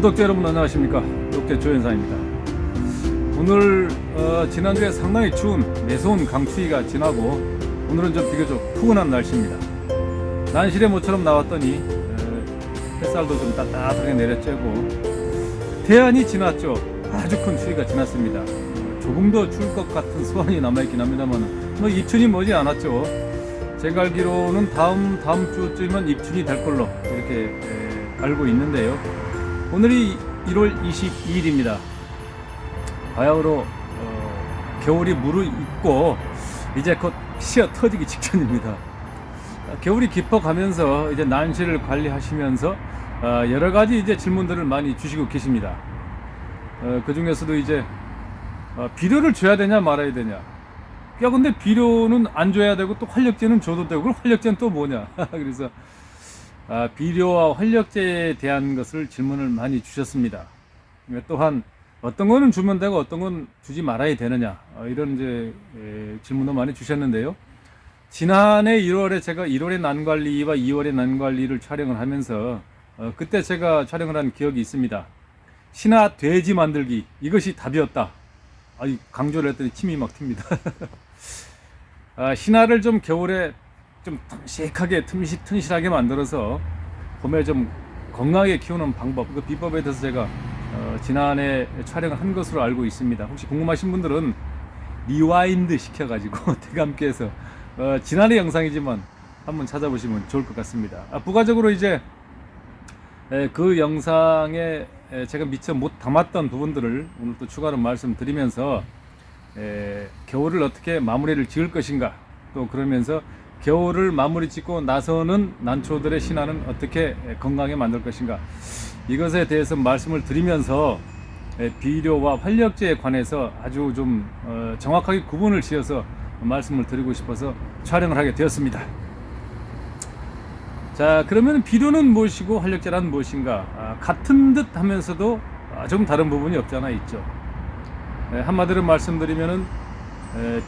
구독자 여러분 안녕하십니까, 욕제 조현상입니다. 오늘 지난주에 상당히 추운 매서운 강추위가 지나고 오늘은 좀 비교적 푸근한 날씨입니다. 난실에 모처럼 나왔더니 햇살도 좀 따뜻하게 내려쬐고 대안이 지났죠. 아주 큰 추위가 지났습니다. 조금 더 추울 것 같은 소원이 남아있긴 합니다만 뭐 입춘이 머지 않았죠. 제가 알기로는 다음 주쯤이면 입춘이 될 걸로 이렇게 알고 있는데요. 오늘이 1월 22일입니다. 바야흐로 겨울이 무르익고 이제 곧 씨앗 터지기 직전입니다. 겨울이 깊어가면서 이제 난시를 관리하시면서 여러 가지 이제 질문들을 많이 주시고 계십니다. 그 중에서도 이제 비료를 줘야 되냐 말아야 되냐. 야, 근데 비료는 안 줘야 되고 또 활력제는 줘도 되고, 그럼 활력제는 또 뭐냐. 그래서 비료와 활력제에 대한 것을 질문을 많이 주셨습니다. 또한 어떤 거는 주면 되고 어떤 건 주지 말아야 되느냐, 이런 이제 질문도 많이 주셨는데요. 지난해 1월에 제가 1월의 난관리와 2월의 난관리를 촬영을 하면서 그때 제가 촬영을 한 기억이 있습니다. 신화 돼지 만들기, 이것이 답이었다. 강조를 했더니 침이 막 튑니다. 신화를 좀 겨울에 좀 튼실하게 튼실하게 만들어서 봄에 좀 건강하게 키우는 방법, 그 비법에 대해서 제가 지난해 촬영을 한 것으로 알고 있습니다. 혹시 궁금하신 분들은 리와인드 시켜가지고 대감께서 지난해 영상이지만 한번 찾아보시면 좋을 것 같습니다. 부가적으로 이제 그 영상에 제가 미처 못 담았던 부분들을 오늘 또 추가로 말씀드리면서 겨울을 어떻게 마무리를 지을 것인가, 또 그러면서 겨울을 마무리 짓고 나서는 난초들의 신화는 어떻게 건강하게 만들 것인가, 이것에 대해서 말씀을 드리면서 비료와 활력제에 관해서 아주 좀 정확하게 구분을 지어서 말씀을 드리고 싶어서 촬영을 하게 되었습니다. 자, 그러면 비료는 무엇이고 활력제란 무엇인가? 같은 듯 하면서도 좀 다른 부분이 없지 않아 있죠. 한마디로 말씀드리면은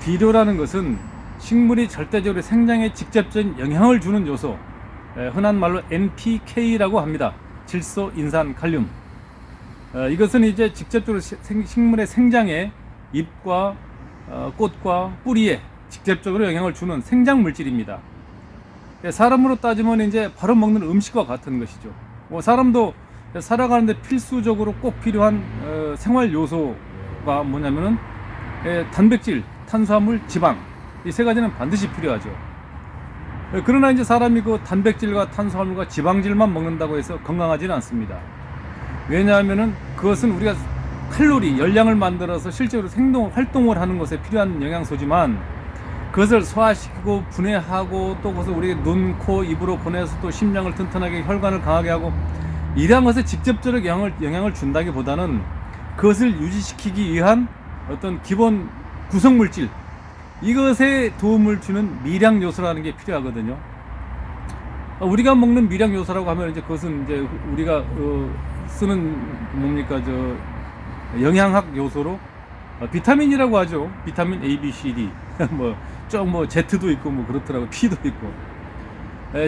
비료라는 것은 식물이 절대적으로 생장에 직접적인 영향을 주는 요소, 흔한 말로 NPK라고 합니다. 질소, 인산, 칼륨. 이것은 이제 직접적으로 식물의 생장에 잎과 꽃과 뿌리에 직접적으로 영향을 주는 생장 물질입니다. 사람으로 따지면 이제 바로 먹는 음식과 같은 것이죠. 사람도 살아가는데 필수적으로 꼭 필요한 생활 요소가 뭐냐면은 단백질, 탄수화물, 지방, 이 세 가지는 반드시 필요하죠. 그러나 이제 사람이 그 단백질과 탄수화물과 지방질만 먹는다고 해서 건강하지는 않습니다. 왜냐하면은 그것은 우리가 칼로리, 열량을 만들어서 실제로 활동을 하는 것에 필요한 영양소지만, 그것을 소화시키고 분해하고 또 그것을 우리 눈, 코, 입으로 보내서 또 심장을 튼튼하게, 혈관을 강하게 하고 이러한 것에 직접적으로 영향을 준다기보다는 그것을 유지시키기 위한 어떤 기본 구성물질, 이것에 도움을 주는 미량 요소라는 게 필요하거든요. 우리가 먹는 미량 요소라고 하면 이제 그것은 이제 우리가 쓰는 뭡니까, 영양학 요소로 비타민이라고 하죠. 비타민 A, B, C, D, Z도 있고 그렇더라고, P도 있고.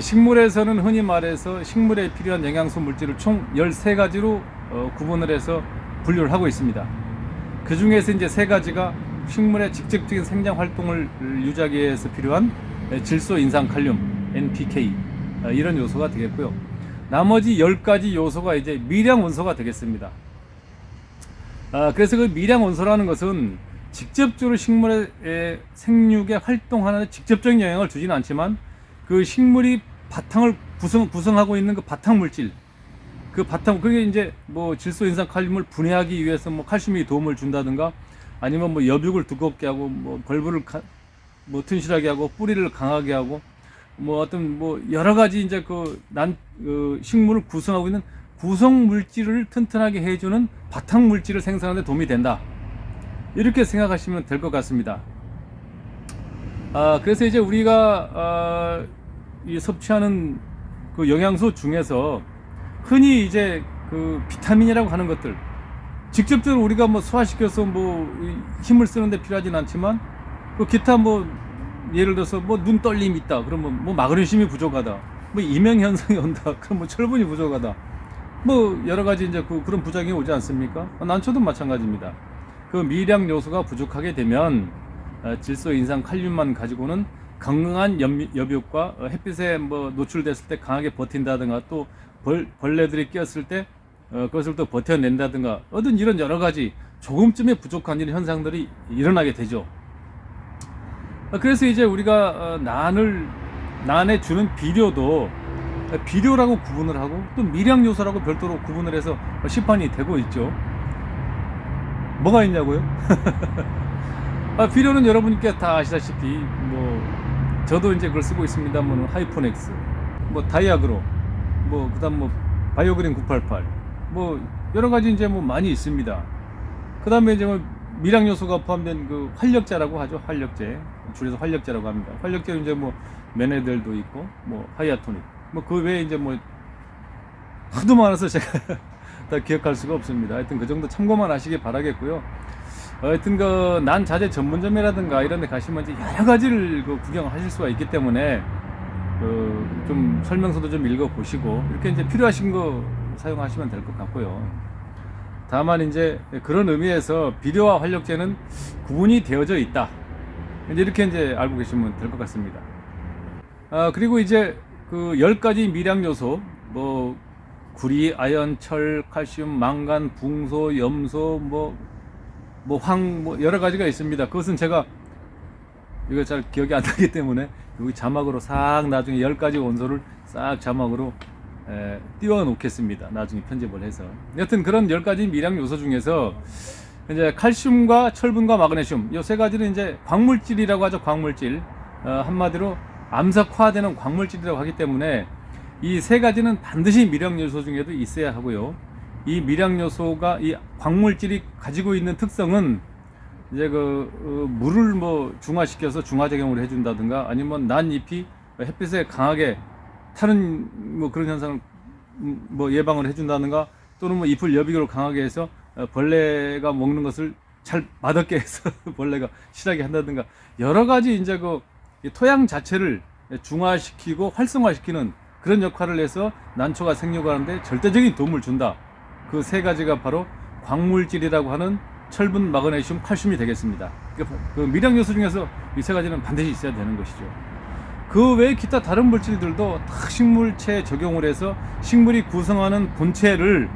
식물에서는 흔히 말해서 식물에 필요한 영양소 물질을 총 13가지로 구분을 해서 분류를 하고 있습니다. 그 중에서 이제 3가지가 식물의 직접적인 생장 활동을 유지하기 위해서 필요한 질소, 인산, 칼륨, NPK, 이런 요소가 되겠고요. 나머지 10가지 요소가 이제 미량 원소가 되겠습니다. 그래서 그 미량 원소라는 것은 직접적으로 식물의 생육에 활동하는 직접적인 영향을 주지는 않지만, 그 식물이 바탕을 구성하고 있는 그 바탕 물질, 그게 이제 질소, 인산, 칼륨을 분해하기 위해서 칼슘이 도움을 준다든가, 아니면 여육을 두껍게 하고 벌브를 튼실하게 하고 뿌리를 강하게 하고 어떤 여러 가지 이제 식물을 구성하고 있는 구성 물질을 튼튼하게 해주는 바탕 물질을 생산하는 데 도움이 된다, 이렇게 생각하시면 될 것 같습니다. 그래서 이제 우리가 이 섭취하는 그 영양소 중에서 흔히 이제 그 비타민이라고 하는 것들, 직접적으로 우리가 소화시켜서 힘을 쓰는데 필요하진 않지만, 기타 예를 들어서 눈 떨림이 있다 그러면 마그네슘이 부족하다, 이명 현상이 온다 그럼 철분이 부족하다, 뭐 여러 가지 이제 그런 부작용이 오지 않습니까? 난초도 마찬가지입니다. 그 미량 요소가 부족하게 되면 질소, 인산, 칼륨만 가지고는 건강한 엽육과 햇빛에 뭐 노출됐을 때 강하게 버틴다든가, 또 벌레들이 끼었을 때 그것을 또 버텨낸다든가, 어떤 이런 여러 가지 조금쯤의 부족한 이런 현상들이 일어나게 되죠. 그래서 이제 우리가 난에 주는 비료도 비료라고 구분을 하고 또 미량 요소라고 별도로 구분을 해서 시판이 되고 있죠. 뭐가 있냐고요? 비료는 여러분께 다 아시다시피 뭐 저도 이제 그걸 쓰고 있습니다만, 하이포넥스, 뭐 다이아그로, 뭐 그다음 뭐 바이오그린 988, 뭐 여러 가지 이제 뭐 많이 있습니다. 그다음에 이제 뭐 미량 요소가 포함된 그 활력제라고 하죠. 활력제, 줄여서 활력제라고 합니다. 활력제는 이제 뭐 메네델도 있고, 뭐 하이아토닉, 뭐 그 외에 이제 뭐 하도 많아서 제가 다 기억할 수가 없습니다. 하여튼 그 정도 참고만 하시기 바라겠고요. 하여튼 그 난 자재 전문점이라든가 이런 데 가시면 이제 여러 가지를 그 구경하실 수가 있기 때문에 좀 설명서도 좀 읽어 보시고 이렇게 이제 필요하신 거 사용하시면 될 것 같고요. 다만 이제 그런 의미에서 비료와 활력제는 구분이 되어져 있다, 이렇게 이제 알고 계시면 될 것 같습니다. 그리고 이제 그 10가지 미량 요소, 뭐 구리, 아연, 철, 칼슘, 망간, 붕소, 염소, 뭐 황, 뭐 여러 가지가 있습니다. 그것은 제가 이거 잘 기억이 안 나기 때문에 여기 자막으로 싹 나중에 10가지 원소를 싹 자막으로 띄워 놓겠습니다. 나중에 편집을 해서. 여튼 그런 10가지 미량 요소 중에서 이제 칼슘과 철분과 마그네슘, 이 세 가지는 이제 광물질이라고 하죠. 광물질. 한마디로 암석화되는 광물질이라고 하기 때문에 이 세 가지는 반드시 미량 요소 중에도 있어야 하고요. 이 미량 요소가, 이 광물질이 가지고 있는 특성은 이제 물을 뭐 중화시켜서 중화작용을 해준다든가, 아니면 난잎이 햇빛에 강하게 타는 뭐 그런 현상을 뭐 예방을 해준다든가, 또는 뭐 잎을 여비로 강하게 해서 벌레가 먹는 것을 잘 맛없게 해서 벌레가 싫어하게 한다든가, 여러 가지 이제 토양 자체를 중화시키고 활성화시키는 그런 역할을 해서 난초가 생육하는데 절대적인 도움을 준다. 그 세 가지가 바로 광물질이라고 하는 철분, 마그네슘, 칼슘이 되겠습니다. 그 미량 요소 중에서 이 세 가지는 반드시 있어야 되는 것이죠. 그 외에 기타 다른 물질들도 다 식물체에 적용을 해서 식물이 구성하는 본체를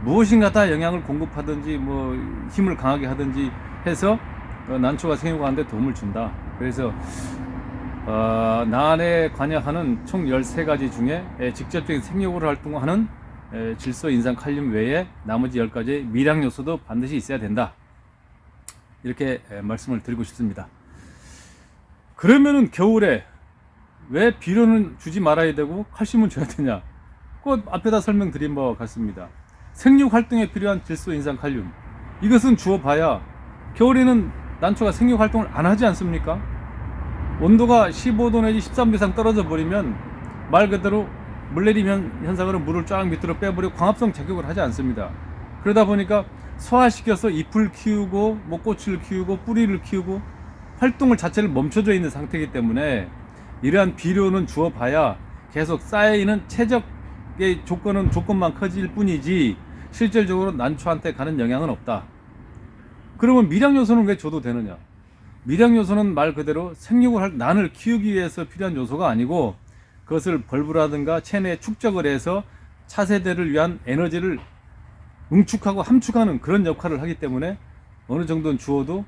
무엇인가 다 영양을 공급하든지 뭐 힘을 강하게 하든지 해서 난초가 생육하는데 도움을 준다. 그래서 난에 관여하는 총 13가지 중에 직접적인 생육으로 활동하는 질소, 인산, 칼륨 외에 나머지 10가지 미량 요소도 반드시 있어야 된다, 이렇게 말씀을 드리고 싶습니다. 그러면은 겨울에 왜 비료는 주지 말아야 되고 칼슘은 줘야 되냐? 그 앞에다 설명드린 바와 같습니다. 생육 활동에 필요한 질소, 인산, 칼륨, 이것은 주어봐야 겨울에는 난초가 생육 활동을 안 하지 않습니까? 온도가 15도 내지 13도 이상 떨어져 버리면 말 그대로 물내림 현상으로 물을 쫙 밑으로 빼버리고 광합성 작용을 하지 않습니다. 그러다 보니까 소화시켜서 잎을 키우고 뭐 꽃을 키우고 뿌리를 키우고 활동을 자체를 멈춰져 있는 상태이기 때문에 이러한 비료는 주어봐야 계속 쌓여있는 최적의 조건만 커질 뿐이지 실질적으로 난초한테 가는 영향은 없다. 그러면 미량 요소는 왜 줘도 되느냐? 미량 요소는 말 그대로 난을 키우기 위해서 필요한 요소가 아니고, 그것을 벌브라든가 체내에 축적을 해서 차세대를 위한 에너지를 응축하고 함축하는 그런 역할을 하기 때문에 어느 정도는 주어도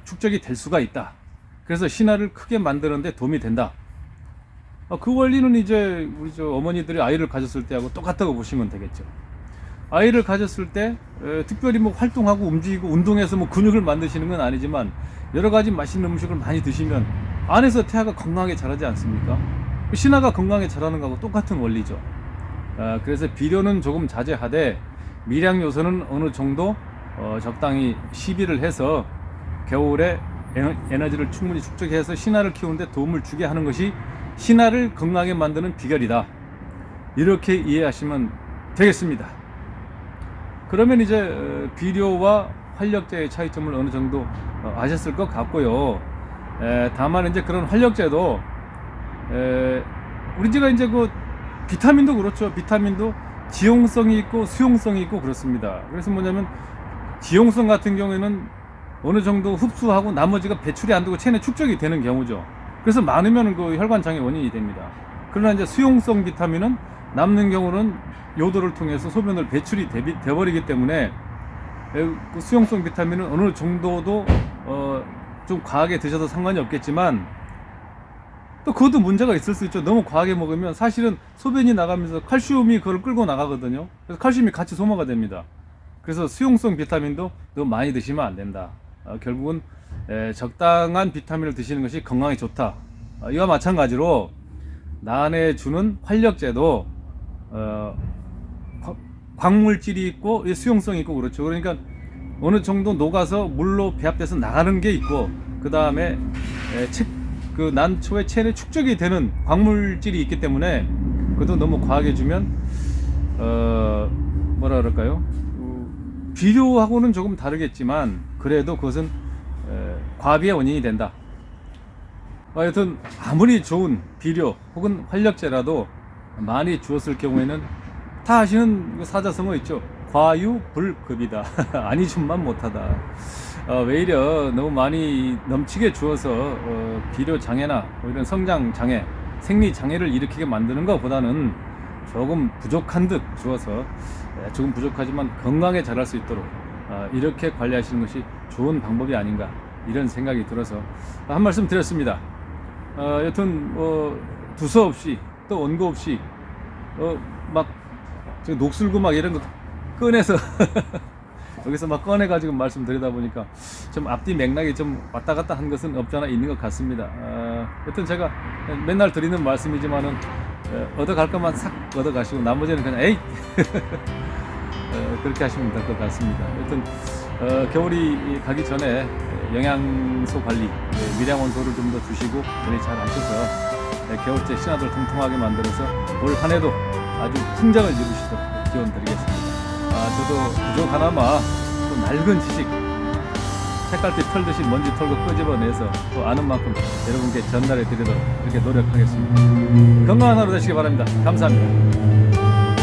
축적이 될 수가 있다. 그래서 신화를 크게 만드는데 도움이 된다. 그 원리는 이제 우리 어머니들이 아이를 가졌을 때하고 똑같다고 보시면 되겠죠. 아이를 가졌을 때 특별히 뭐 활동하고 움직이고 운동해서 뭐 근육을 만드시는 건 아니지만 여러 가지 맛있는 음식을 많이 드시면 안에서 태아가 건강하게 자라지 않습니까? 신화가 건강하게 자라는 거하고 똑같은 원리죠. 그래서 비료는 조금 자제하되 미량 요소는 어느 정도 적당히 시비를 해서 겨울에 에너지를 충분히 축적해서 신화를 키우는데 도움을 주게 하는 것이 신화를 건강하게 만드는 비결이다. 이렇게 이해하시면 되겠습니다. 그러면 이제 비료와 활력제의 차이점을 어느 정도 아셨을 것 같고요. 다만 이제 그런 활력제도 우리 제가 이제 비타민도 그렇죠. 비타민도 지용성이 있고 수용성이 있고 그렇습니다. 그래서 뭐냐면 지용성 같은 경우에는 어느 정도 흡수하고 나머지가 배출이 안 되고 체내 축적이 되는 경우죠. 그래서 많으면 그 혈관장애 원인이 됩니다. 그러나 이제 수용성 비타민은 남는 경우는 요도를 통해서 소변으로 배출이 돼버리기 때문에 그 수용성 비타민은 어느 정도도 좀 과하게 드셔도 상관이 없겠지만 또 그것도 문제가 있을 수 있죠. 너무 과하게 먹으면 사실은 소변이 나가면서 칼슘이 그걸 끌고 나가거든요. 그래서 칼슘이 같이 소모가 됩니다. 그래서 수용성 비타민도 너무 많이 드시면 안 된다. 결국은 적당한 비타민을 드시는 것이 건강에 좋다. 이와 마찬가지로 난에 주는 활력제도 광물질이 있고 수용성이 있고 그렇죠. 그러니까 어느 정도 녹아서 물로 배합돼서 나가는 게 있고 그 다음에 그 난초의 체내 축적이 되는 광물질이 있기 때문에 그것도 너무 과하게 주면 뭐라 그럴까요? 비료하고는 조금 다르겠지만 그래도 그것은 과비의 원인이 된다. 하여튼 아무리 좋은 비료 혹은 활력제라도 많이 주었을 경우에는 다 아시는 사자성어 있죠. 과유불급이다. 아니 줌만 못하다. 외려 너무 많이 넘치게 주어서 비료 장애나 이런 성장 장애, 생리 장애를 일으키게 만드는 것보다는 조금 부족한 듯 주어서 조금 부족하지만 건강에 자랄 수 있도록 이렇게 관리하시는 것이 좋은 방법이 아닌가 이런 생각이 들어서 한 말씀 드렸습니다. 여튼 두서없이 또 원고 없이 막 녹슬고 막 이런 거 꺼내서 여기서 막 꺼내가지고 말씀드리다 보니까 좀 앞뒤 맥락이 좀 왔다 갔다 한 것은 없잖아 있는 것 같습니다. 여튼 제가 맨날 드리는 말씀이지만은 얻어갈 것만 싹 얻어가시고 나머지는 그냥 에이 그렇게 하시면 될 것 같습니다. 여튼 겨울이 가기 전에 영양소 관리, 미량원소를 좀 더 주시고 관리 잘 하셔서 겨울째 신화들 통통하게 만들어서 올 한 해도 아주 풍작을 이루시도록 기원 드리겠습니다. 저도 부족하나마 또 낡은 지식 색깔빛 털듯이 먼지 털고 끄집어내서 또 아는 만큼 여러분께 전달해 드리도록 이렇게 노력하겠습니다. 건강한 하루 되시기 바랍니다. 감사합니다.